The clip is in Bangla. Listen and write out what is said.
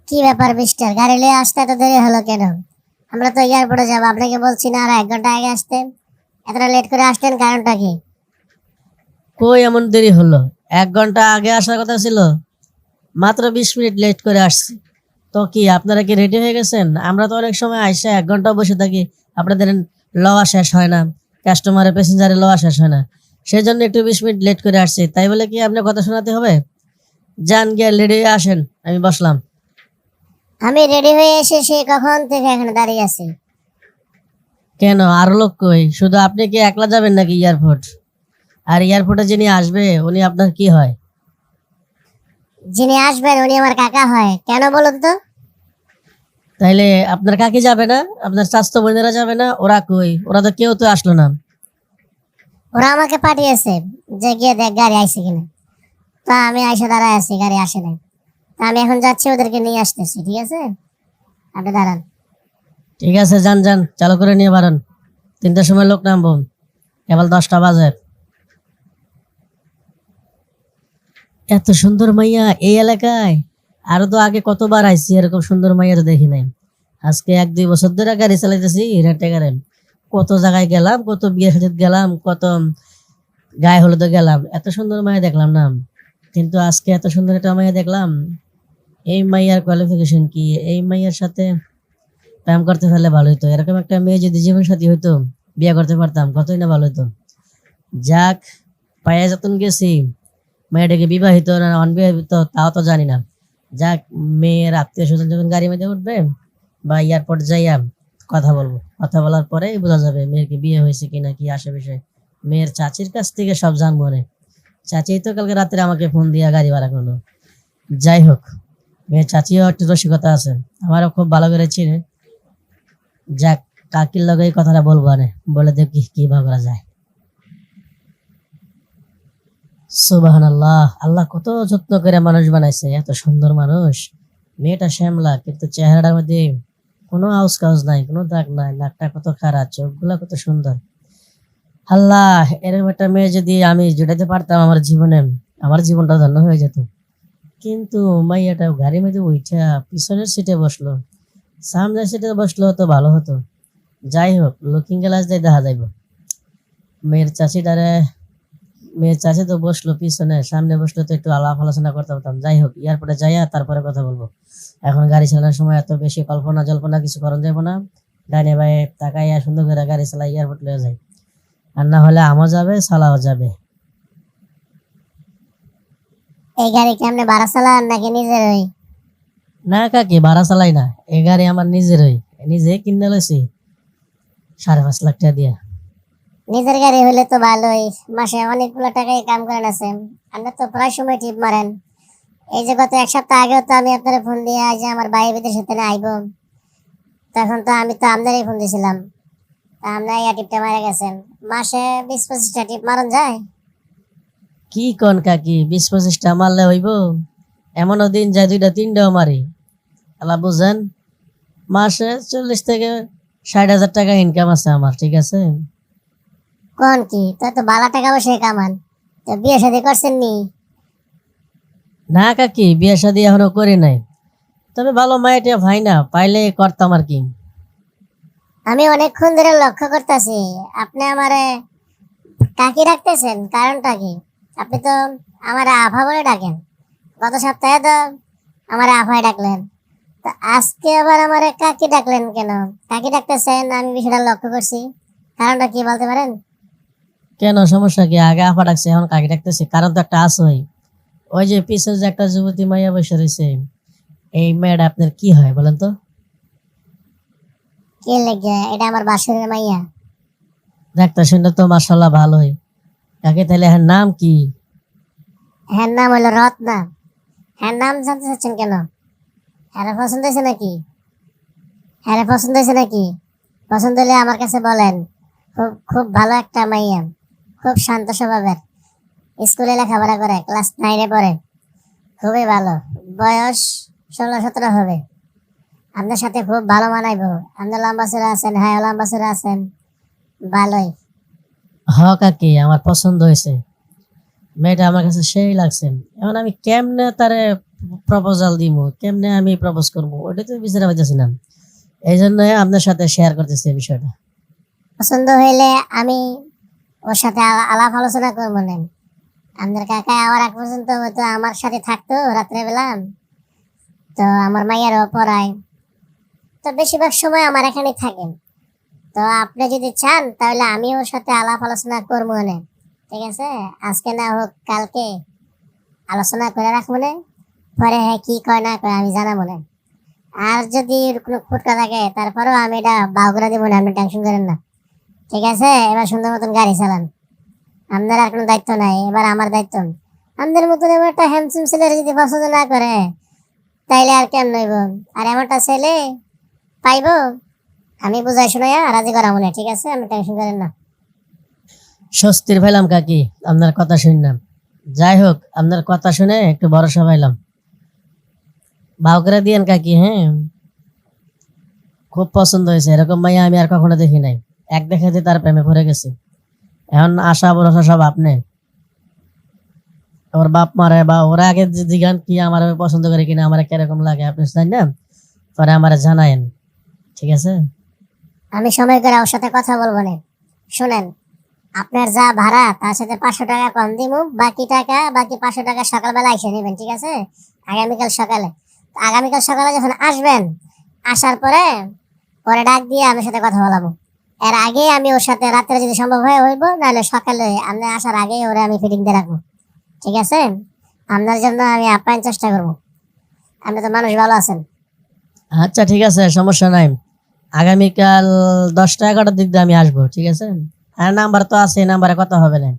কি ব্যাপার মিস্টার, গাড়ি নিয়ে আসতে এত দেরি হলো কেন? আমরা তো এয়ারপোর্টে যাবো, আপনাকে বলছি না আর 1 ঘন্টা আগে আসতে? এতটা লেট করে আসতেন, কারণটা কি? কই এমন দেরি হলো? 1 ঘন্টা আগে আসার কথা ছিল, মাত্র 20 মিনিট লেট করে আসছি। তো কি আপনারা কি রেডি হয়ে গেছেন? আমরা তো অনেক সময় আইসা 1 ঘন্টা বসে থাকি, আপনাদের লওয়া শেষ হয় না, কাস্টমারের প্যাসেঞ্জারের লওয়া শেষ হয় না, সেই জন্য একটু 20 মিনিট লেট করে আসছি। তাই বলে কি আপনার কথা শোনাতে হবে? যান গিয়ে রেডি হয়ে আসেন, আমি বসলাম। আমি রেডি হয়ে এসে সে কখন থেকে এখানে দাঁড়িয়ে আছি। কেন, আরো লোক কই? শুধু আপনি কি একলা যাবেন নাকি এয়ারপোর্ট? আর এয়ারপোর্টে যিনি আসবে উনি আপনার কি হয়? যিনি আসবেন উনি আমার কাকা হয়। কেন বলুন তো? তাইলে আপনার কাকি যাবে না? আপনার স্বাস্থ্য বোনেরা যাবে না? ওরা কই? ওরা তো কেউ তো আসলো না। ওরা আমাকে পাঠিয়েছে যে গিয়ে দেখ গাড়ি আইছে কিনা। তা আমি আইসা দাঁড়ায় আছি, গাড়ি আসে নাই। তা আমি এখন যাচ্ছি, ওদেরকে নিয়ে আসতেছি, ঠিক আছে? আপনি দাঁড়ান। ঠিক আছে, যান যান, চালু করে নিয়ে বাড়ান। 3টার সময় লোক নামবো, কেবল 10টা বাজে। এত সুন্দর মাইয়া এই এলাকায়? আরো তো আগে কতবার আইছি, এরকম সুন্দর মাইয়া তো দেখি নাই। আজকে 1-2 বছর ধরে গাড়ি চালাইতেছি রেটে গাড়ি। কত জায়গায় গেলাম, কত বিয়ে সাথে গেলাম, কত গায়ে হলুদে গেলাম, এত সুন্দর মাইয়া দেখলাম না। কিন্তু আজকে এত সুন্দর একটা মাইয়া দেখলাম। এই মাইয়ার কোয়ালিফিকেশন কি? এই মাইয়ার সাথে প্রেম করতে পারলে ভালো হতো। এরকম একটা মেয়ে যদি জীবন সাথী হইতো, বিয়ে করতে পারতাম, কতই না ভালো হতো। যাক, পায়ে যতন গেছি। মেয়েটাকে বিবাহিত না অনবিবাহিত তাও তো জানি না। যাক, মেয়ের আত্মীয় স্বজন যখন গাড়ির মধ্যে উঠবে বা এয়ারপোর্ট যাইয়া কথা বলবো, কথা বলার পরেই বোঝা যাবে মেয়ের কি বিয়ে হয়েছে কিনা, কি আসে বিষয়। মেয়ের চাচির কাছ থেকে সব জানবো না। চাচি তো কালকে রাত্রে আমাকে ফোন দিয়া গাড়ি ভাড়া করলো। যাই হোক, মেয়ের চাচিও একটু রসিকতা আছে, আমারও খুব ভালো করে চিনে। যাক, কাকির লগে এই কথাটা বলবো না, বলে দেখি কি ভাবা যায়। সুবহানাল্লাহ, আল্লাহ কত যত্ন করে মানুষ বানাইছে, এত সুন্দর মানুষ। মেয়েটা শ্যামলা, কিন্তু চেহারাটার মধ্যে কোনো আউজ কাউজ নাই, কোনো দাগ নাই, নাকটা কত খারাপ, চোখগুলা কত সুন্দর। আল্লাহ, এরকম একটা মেয়ে যদি আমি জুটাতে পারতাম আমার জীবনে, আমার জীবনটা ধন্য হয়ে যেত। কিন্তু মাইয়াটা গাড়ির মধ্যে উঠা পিছনের সিটে বসলো, সামনের সিটে বসলো তো ভালো হতো। যাই হোক, লুকিং গ্লাস দিয়ে দেখা যাইব। মেয়ের চাচিটারে মেয়ের চাচি তো বসলো পিছনে, সামনে বসলো তো একটু আলাপ আলোচনা করতে পারতাম। যাই হোক, এয়ারপোর্টে যাইয়া তারপরে কথা বলবো। এখন গাড়ি চালানোর সময় এত বেশি কল্পনা জল্পনা কিছু করন যাবো না। ডাইনে বায়ে তাকাইয়া সুন্দর করে গাড়ি চালাই এয়ারপোর্ট লয়ে যাই। আর না হলে আমও যাবে, সালাও যাবে। এই গাড়ি কি আপনি ভাড়া চালান নাকি নিজের? ওই না কাকি, ভাড়া চালাই না, এই গাড়ি আমার নিজেরই, নিজে কিনে লইছি 5.5 লাখ টাকা দিয়া। নিজের গাড়ি হলে তো ভালোই, মাসে অনেকগুলো টাকাই কাম করেন আছেন। আপনি তো প্রায় সময় টিপ মারেন। এই যে গত 1 সপ্তাহ আগেও তো আমি আপনার ফোন দিয়ে আজ আমার ভাই বিদেশ থেকে আইব, তখন তো আমি তো আপনারই ফোন দিয়েছিলাম। তা আপনার ইয়া টিপটা মারা গেছেন। মাসে 20-25টা টিপ মারন যায়? কি কন কাকি, 20-25টা মারলে হইব? এমনও দিন যায় 2টা 3টাও মারি। আলা বুঝেন, মাসে 40 থেকে 60 হাজার টাকা ইনকাম আছে আমার, ঠিক আছে? কোন কি, তো তো বালা টাকা পয়সা কামান। তো বিয়ে শাদী করছেন নি? না কাকি, বিয়ে শাদী এখনো করি নাই, তবে ভালো মাইটা ভাই না পাইলে করতাম আর কি। আমি অনেকক্ষণ ধরে লক্ষ্য করতেছি আপনি আমারে কাকি ডাকতেছেন, কারণটা কি? আপনি তো আমারে আভা বলে ডাকেন। গত সপ্তাহে তো আমারে আভাই ডাকলেন, তো আজকে আবার আমারে কাকি ডাকলেন কেন? কাকি ডাকতেছেন, আমি বিষয়টা লক্ষ্য করছি। কারণটা কি বলতে পারেন? কেন, সমস্যা কি? আগে আফা ডাকছে, এখন কাকি ডাকতেছি, কারণ তো একটা আসই। ওই যে পিছনে যে একটা যুবতী মাইয়া বসে রয়েছে, এই মেয়েটা আপনার কি হয় বলেন তো? কে লেগে? এটা আমার বাসুরের মাইয়া। দেখতে শুনলে তো মার্শাল্লাহ ভালোই। কাকি তাহলে এর নাম কি? হ্যাঁ, নাম হলো রত্না। হ্যাঁ, নাম জানতে চাচ্ছেন কেন? হ্যাঁ, পছন্দ হয়েছে নাকি? হ্যাঁ, পছন্দ হয়েছে নাকি? পছন্দ হলে আমার কাছে বলেন। খুব খুব ভালো একটা মাইয়া, খুব শান্ত স্বভাবের। স্কুলে লেখাপড়া করে, ক্লাস 9-এ পড়ে। খুবই ভালো। বয়স 16-17 হবে। আপনার সাথে খুব ভালো মানাইবো। আপনি লম্বা চড়া আছেন, হ্যাঁ লম্বা চড়া আছেন, ভালোই। হ কাকি, আমার পছন্দ হয়েছে, মেয়েটা আমার কাছে সেই লাগছে। এখন আমি কেমনে তারে প্রপোজাল দিব, কেমনে আমি প্রপোজ করবো ওটা তো বিচারে পাইতেছি না। এই জন্য আপনার সাথে শেয়ার করতেছি এই বিষয়টা। পছন্দ হইলে আমি ওর সাথে আলাপ আলোচনা করবো না। আমাদের কাকা আবার এক পর্যন্ত হয়তো আমার সাথে থাকতো রাত্রেবেলা, তো আমার মাইয়ারও পড়ায়, তো বেশিরভাগ সময় আমার এখানে থাকেন। তো আপনি যদি চান তাহলে আমি ওর সাথে আলাপ আলোচনা করবো না, ঠিক আছে? আজকে না হোক কালকে আলোচনা করে রাখবো না, পরে হ্যাঁ কি কয় না কয় আমি জানাবো না। আর যদি এর কোনো ফুটকা থাকে তারপরেও আমি এটা বাউ করে দিব না, আপনি টেনশন করেন না, ঠিক আছে? এবার সুন্দর মতন গাড়ি চালান, আপনার আর কোনো দায়িত্ব নাই, এবার আমার দায়িত্ব। আমাদের মতন এবার একটা হ্যান্ডসাম ছেলে যদি পছন্দ না করে তাইলে আর কেমন হইব? আর এমনটা ছেলে পাইবো আমি বুঝাই শোনাই রাজি করাবো না, ঠিক আছে? আপনি টেনশন করেন না। স্বস্তির পাইলাম কাকি আপনার কথা শুনলাম। যাই হোক, আপনার কথা শুনে একটু ভরসা পাইলাম। ভাও করে দিয়েন কাকি, হ্যাঁ? খুব পছন্দ হয়েছে, এরকম মাইয়া আমি আর কখনো দেখি নাই। এক দেখাতে তার প্রেমে পড়ে গেছে। এখন আশা ভরসা সব আপনি। ওর বাপ মারে বা ওরা আগে যে জিগান কি আমার পছন্দ করে কিনা, আমার কিরকম লাগে আপনি জানেন না, পরে আমার জানায়েন, ঠিক আছে? আমি সময় করে ওর সাথে কথা বলবো না। শুনেন, আপনার যা ভাড়া তার সাথে 500 টাকা কম দিমু, বাকি 500 টাকা সকালবেলা এসে নেবেন, ঠিক আছে? আগামীকাল সকালে। তো আগামীকাল সকালে যখন আসবেন, আসার পরে পরে ডাক দিয়ে আমার সাথে কথা বলাবো। এর আগে আমি ওর সাথে রাত্রে যদি সম্ভব হয় হইব, নাহলে সকালে আপনি আসার আগে ওরে আমি ফিটিং দিয়ে রাখবো, ঠিক আছে? আপনার জন্য আমি আপ্যায়ন চেষ্টা করবো, আপনি তো মানুষ ভালো আছেন। আচ্ছা ঠিক আছে, সমস্যা নাই। আগামীকাল 10টা 11টার দিক দিয়ে আমি আসবো, ঠিক আছে? আর নাম্বার তো আছে, এই নাম্বারে কথা হবে না।